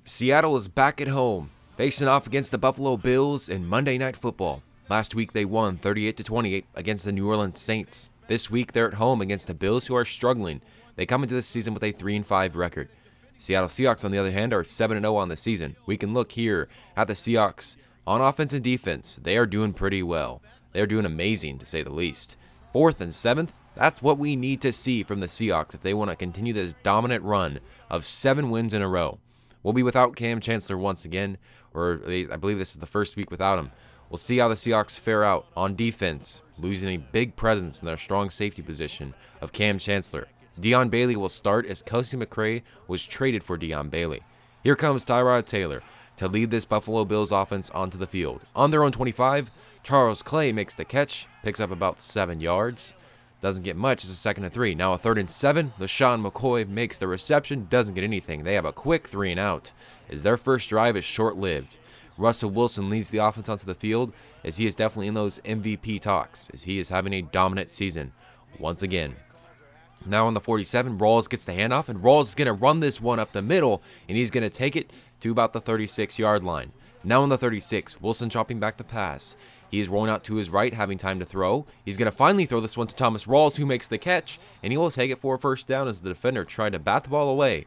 Seattle is back at home, facing off against the Buffalo Bills in Monday Night Football. Last week they won 38-28 against the New Orleans Saints. This week they're at home against the Bills, who are struggling. They come into this season with a 3-5 record. Seattle Seahawks, on the other hand, are 7-0 on the season. We can look here at the Seahawks on offense and defense. They are doing pretty well. They're doing amazing, to say the least. 4th and 7th, that's what we need to see from the Seahawks if they want to continue this dominant run of 7 wins in a row. We'll be without Cam Chancellor once again, or I believe this is the first week without him. We'll see how the Seahawks fare out on defense, losing a big presence in their strong safety position of Cam Chancellor. Dion Bailey will start as Kelsey McRae was traded for Dion Bailey. Here comes Tyrod Taylor to lead this Buffalo Bills offense onto the field. On their own 25, Charles Clay makes the catch, picks up about 7 yards. Doesn't get much, it's a 2nd and 3. Now a 3rd and 7, LaShawn McCoy makes the reception, doesn't get anything. They have a quick 3 and out, as their first drive is short-lived. Russell Wilson leads the offense onto the field, as he is definitely in those MVP talks, as he is having a dominant season once again. Now on the 47, Rawls gets the handoff, and Rawls is going to run this one up the middle, and he's going to take it to about the 36-yard line. Now on the 36, Wilson chopping back the pass. He is rolling out to his right, having time to throw. He's going to finally throw this one to Thomas Rawls, who makes the catch, and he will take it for a first down as the defender tried to bat the ball away.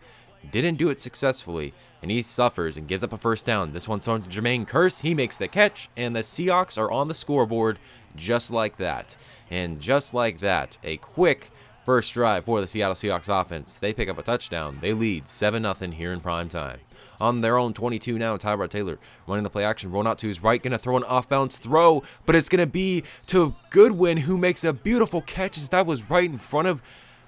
Didn't do it successfully, and he suffers and gives up a first down. This one's thrown to Jermaine Kearse. He makes the catch, and the Seahawks are on the scoreboard just like that. And just like that, a quick first drive for the Seattle Seahawks offense. They pick up a touchdown. They lead 7-0 here in prime time. On their own 22 now, Tyrod Taylor running the play action, rolling out to his right, going to throw an off-bounds throw, but it's going to be to Goodwin, who makes a beautiful catch, as that was right in front of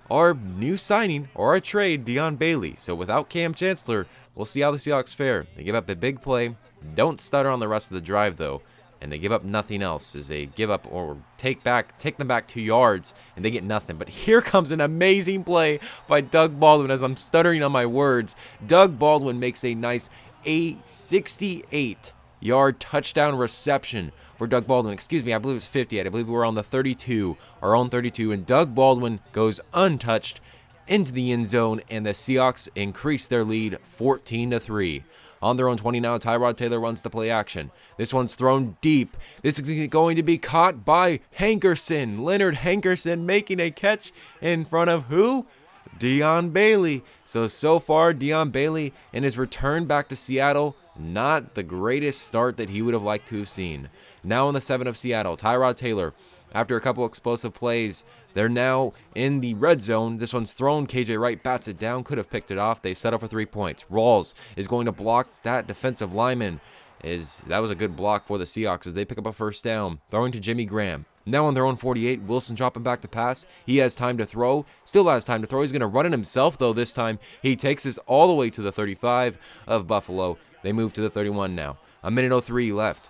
our new signing, or our trade, Dion Bailey. So without Cam Chancellor, we'll see how the Seahawks fare. They give up a big play, don't stutter on the rest of the drive though, and they give up nothing else as they give up or take them back 2 yards, and they get nothing. But here comes an amazing play by Doug Baldwin, as I'm stuttering on my words. Doug Baldwin makes a nice 68-yard touchdown reception for Doug Baldwin. Excuse me, I believe it's 58. I believe we were on the 32, our own 32, and Doug Baldwin goes untouched into the end zone, and the Seahawks increase their lead 14-3. On their own 20 now, Tyrod Taylor runs the play action. This one's thrown deep. This is going to be caught by Hankerson. Leonard Hankerson making a catch in front of who? Dion Bailey. So far, Dion Bailey in his return back to Seattle, not the greatest start that he would have liked to have seen. Now in the 7 of Seattle, Tyrod Taylor, after a couple explosive plays, they're now in the red zone. This one's thrown. KJ Wright bats it down. Could have picked it off. They settle for 3 points. Rawls is going to block that defensive lineman. That was a good block for the Seahawks as they pick up a first down. Throwing to Jimmy Graham. Now on their own 48, Wilson dropping back to pass. He has time to throw. Still has time to throw. He's going to run it himself, though, this time. He takes this all the way to the 35 of Buffalo. They move to the 31 now. 1:03 left.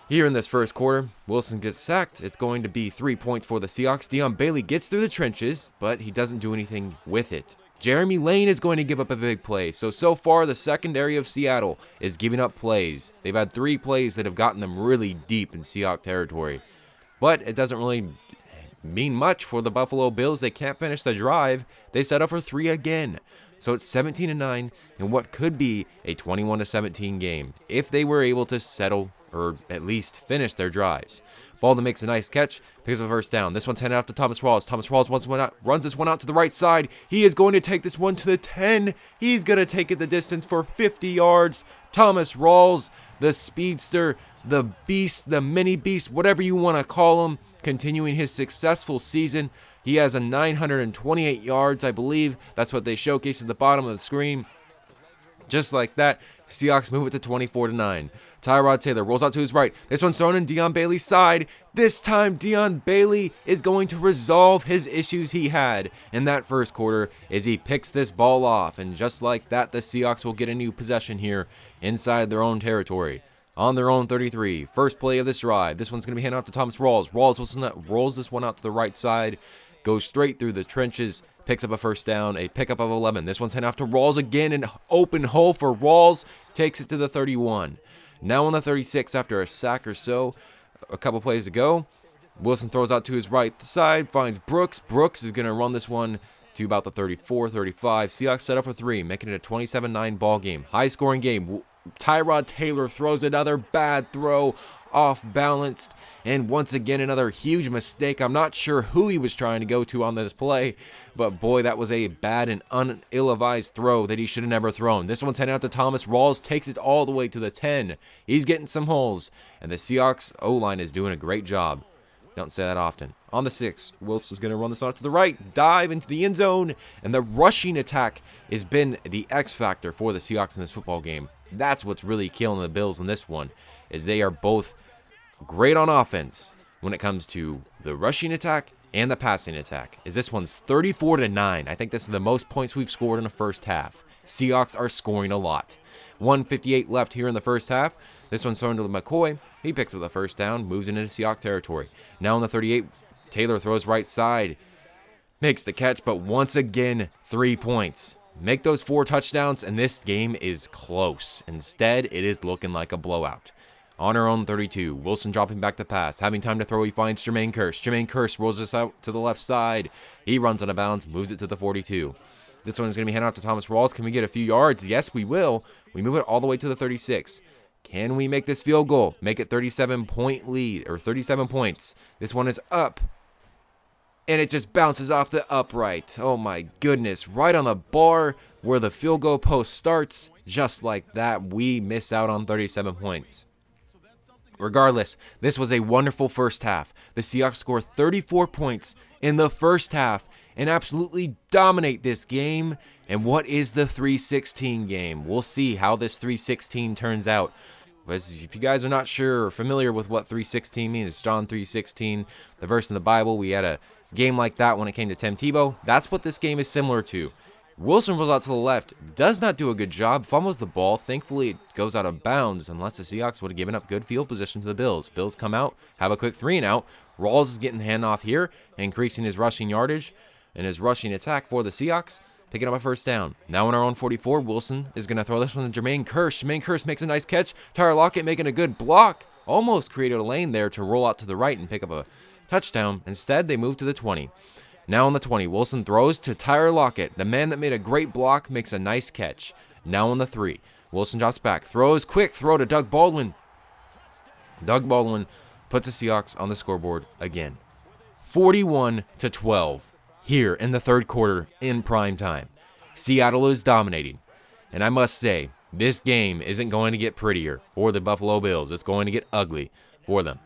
Here in this first quarter, Wilson gets sacked. It's going to be 3 points for the Seahawks. Dion Bailey gets through the trenches, but he doesn't do anything with it. Jeremy Lane is going to give up a big play. So far, the secondary of Seattle is giving up plays. They've had 3 plays that have gotten them really deep in Seahawks territory. But it doesn't really mean much for the Buffalo Bills. They can't finish the drive. They set up for 3 again. So it's 17-9 in what could be a 21-17 game if they were able to settle or at least finish their drives. Baldwin makes a nice catch, picks up a first down. This one's handed off to Thomas Rawls. Thomas Rawls runs this one out to the right side. He is going to take this one to the 10. He's going to take it the distance for 50 yards. Thomas Rawls, the speedster, the beast, the mini beast, whatever you want to call him, continuing his successful season. He has a 928 yards, I believe. That's what they showcase at the bottom of the screen. Just like that, Seahawks move it to 24-9. Tyrod Taylor rolls out to his right. This one's thrown in Dion Bailey's side. This time, Dion Bailey is going to resolve his issues he had in that first quarter as he picks this ball off. And just like that, the Seahawks will get a new possession here inside their own territory. On their own 33, first play of this drive. This one's going to be handed off to Thomas Rawls. Rawls rolls this one out to the right side, goes straight through the trenches, picks up a first down, a pickup of 11. This one's handed off to Rawls again, an open hole for Rawls, takes it to the 31. Now on the 36, after a sack or so, a couple plays to go, Wilson throws out to his right side, finds Brooks. Brooks is going to run this one to about the 34, 35. Seahawks set up for 3, making it a 27-9 ball game. High-scoring game. Tyrod Taylor throws another bad throw, off-balanced, and once again another huge mistake. I'm not sure who he was trying to go to on this play, but boy, that was a bad and ill-advised throw that he should have never thrown. This one's heading out to Thomas Rawls, takes it all the way to the 10. He's getting some holes, and the Seahawks O-line is doing a great job. Don't say that often. On the 6, Wilson's going to run this on to the right, dive into the end zone, and the rushing attack has been the X factor for the Seahawks in this football game. That's what's really killing the Bills in this one, is they are both great on offense when it comes to the rushing attack and the passing attack. Is this one's 34-9. I think this is the most points we've scored in the first half. Seahawks are scoring a lot. 1:58 left here in the first half. This one's thrown to McCoy. He picks up the first down, moves into Seahawks territory. Now on the 38, Taylor throws right side, makes the catch, but once again, 3 points. Make those 4 touchdowns, and this game is close. Instead, it is looking like a blowout. On our own 32, Wilson dropping back to pass. Having time to throw, he finds Jermaine Kearse. Jermaine Kearse rolls this out to the left side. He runs out of bounds, moves it to the 42. This one is going to be handed out to Thomas Rawls. Can we get a few yards? Yes, we will. We move it all the way to the 36. Can we make this field goal? Make it 37-point lead, or 37 points. This one is up. And it just bounces off the upright. Oh my goodness. Right on the bar where the field goal post starts. Just like that, we miss out on 37 points. Regardless, this was a wonderful first half. The Seahawks score 34 points in the first half and absolutely dominate this game. And what is the 3-16 game? We'll see how this 3-16 turns out. But if you guys are not sure or familiar with what 3-16 means, it's John 3:16, the verse in the Bible. We had a game like that when it came to Tim Tebow. That's what this game is similar to. Wilson rolls out to the left, does not do a good job, fumbles the ball. Thankfully, it goes out of bounds unless the Seahawks would have given up good field position to the Bills. Bills come out, have a quick 3-and-out. Rawls is getting the handoff here, increasing his rushing yardage and his rushing attack for the Seahawks, picking up a first down. Now on our own 44, Wilson is going to throw this one to Jermaine Kearse. Jermaine Kearse makes a nice catch. Tyler Lockett making a good block. Almost created a lane there to roll out to the right and pick up a touchdown. Instead, they move to the 20. Now on the 20, Wilson throws to Tyler Lockett. The man that made a great block makes a nice catch. Now on the 3, Wilson drops back, throws, quick throw to Doug Baldwin. Doug Baldwin puts the Seahawks on the scoreboard again. 41-12 here in the third quarter in prime time. Seattle is dominating. And I must say, this game isn't going to get prettier for the Buffalo Bills. It's going to get ugly for them.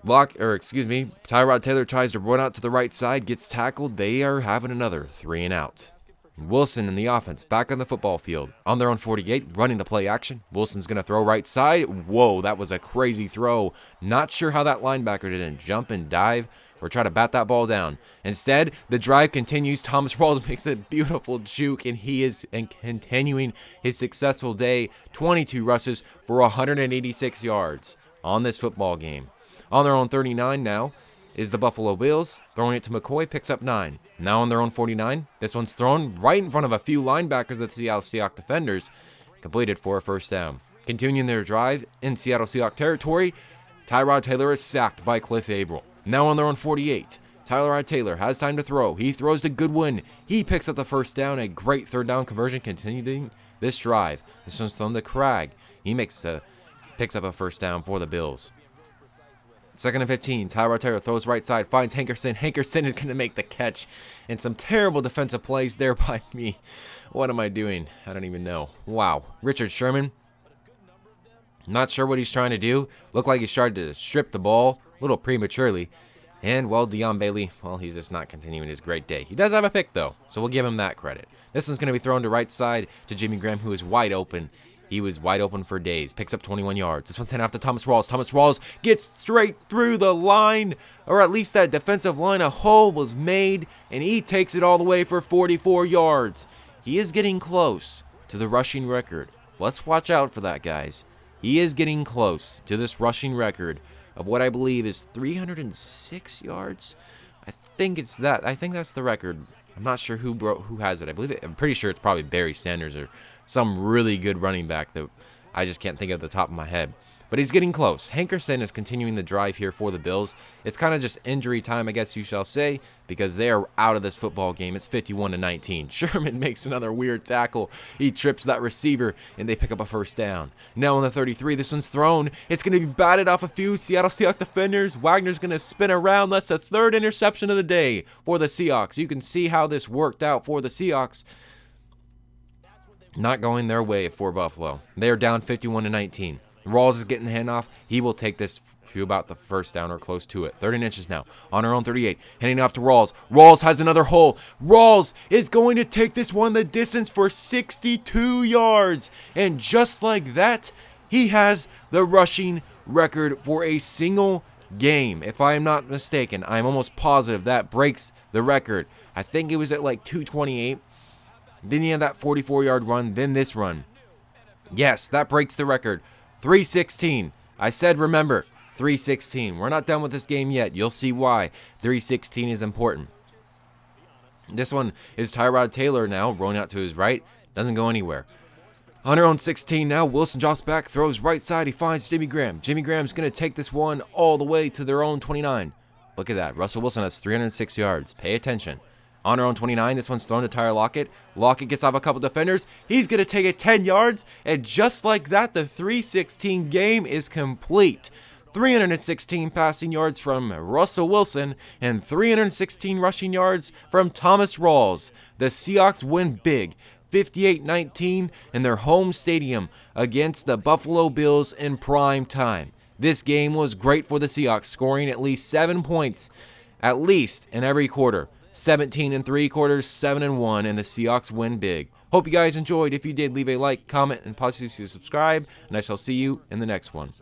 Tyrod Taylor tries to run out to the right side, gets tackled. They are having another 3-and-out. Wilson in the offense, back on the football field. On their own 48, running the play action. Wilson's going to throw right side. Whoa, that was a crazy throw. Not sure how that linebacker didn't jump and dive or try to bat that ball down. Instead, the drive continues. Thomas Rawls makes a beautiful juke, and he is continuing his successful day. 22 rushes for 186 yards on this football game. On their own 39 now is the Buffalo Bills, throwing it to McCoy, picks up 9. Now on their own 49, this one's thrown right in front of a few linebackers of the Seattle Seahawks defenders, completed for a first down. Continuing their drive in Seattle Seahawks territory, Tyrod Taylor is sacked by Cliff Averill. Now on their own 48, Tyrod Taylor has time to throw. He throws to Goodwin. He picks up the first down, a great third down conversion continuing this drive. This one's thrown to Cragg. He picks up a first down for the Bills. 2nd and 15, Tyrod Taylor throws right side, finds Hankerson. Hankerson is going to make the catch. And some terrible defensive plays there by me. What am I doing? I don't even know. Wow. Richard Sherman. Not sure what he's trying to do. Looked like he's trying to strip the ball a little prematurely. And, well, Deion Bailey, well, he's just not continuing his great day. He does have a pick, though, so we'll give him that credit. This one's going to be thrown to right side to Jimmy Graham, who is wide open. He was wide open for days. Picks up 21 yards. This one's handed off to Thomas Rawls. Thomas Rawls gets straight through the line, or at least that defensive line. A hole was made, and he takes it all the way for 44 yards. He is getting close to the rushing record. Let's watch out for that, guys. He is getting close to this rushing record of what I believe is 306 yards. I think it's that. I think that's the record. I'm not sure who has it. I'm pretty sure it's probably Barry Sanders or some really good running back that I just can't think of the top of my head. but he's getting close. Hankerson is continuing the drive here for the Bills. It's kind of just injury time, I guess you shall say, because they are out of this football game. It's 51-19. Sherman makes another weird tackle. He trips that receiver, and they pick up a first down. Now on the 33, this one's thrown. It's going to be batted off a few Seattle Seahawks defenders. Wagner's going to spin around. That's the third interception of the day for the Seahawks. You can see how this worked out for the Seahawks. Not going their way for Buffalo. They are down 51-19. Rawls is getting the handoff. He will take this to about the first down or close to it. 30 inches now on our own 38. Handing off to Rawls. Rawls has another hole. Rawls is going to take this one the distance for 62 yards. And just like that, he has the rushing record for a single game. If I am not mistaken, I'm almost positive that breaks the record. I think it was at like 228. Then you have that 44-yard run, then this run. Yes, that breaks the record. 316. I said, remember, 316. We're not done with this game yet. You'll see why. 316 is important. This one is Tyrod Taylor now, rolling out to his right. Doesn't go anywhere. On our own 16 now, Wilson drops back, throws right side. He finds Jimmy Graham. Jimmy Graham's going to take this one all the way to their own 29. Look at that. Russell Wilson has 306 yards. Pay attention. On our own 29, this one's thrown to Tyler Lockett. Lockett gets off a couple defenders. He's going to take it 10 yards. And just like that, the 316 game is complete. 316 passing yards from Russell Wilson and 316 rushing yards from Thomas Rawls. The Seahawks win big, 58-19 in their home stadium against the Buffalo Bills in prime time. This game was great for the Seahawks, scoring at least 7 points, at least in every quarter. 17 in 3 quarters, 7 in 1, and the Seahawks win big. Hope you guys enjoyed. If you did, leave a like, comment, and possibly subscribe, and I shall see you in the next one.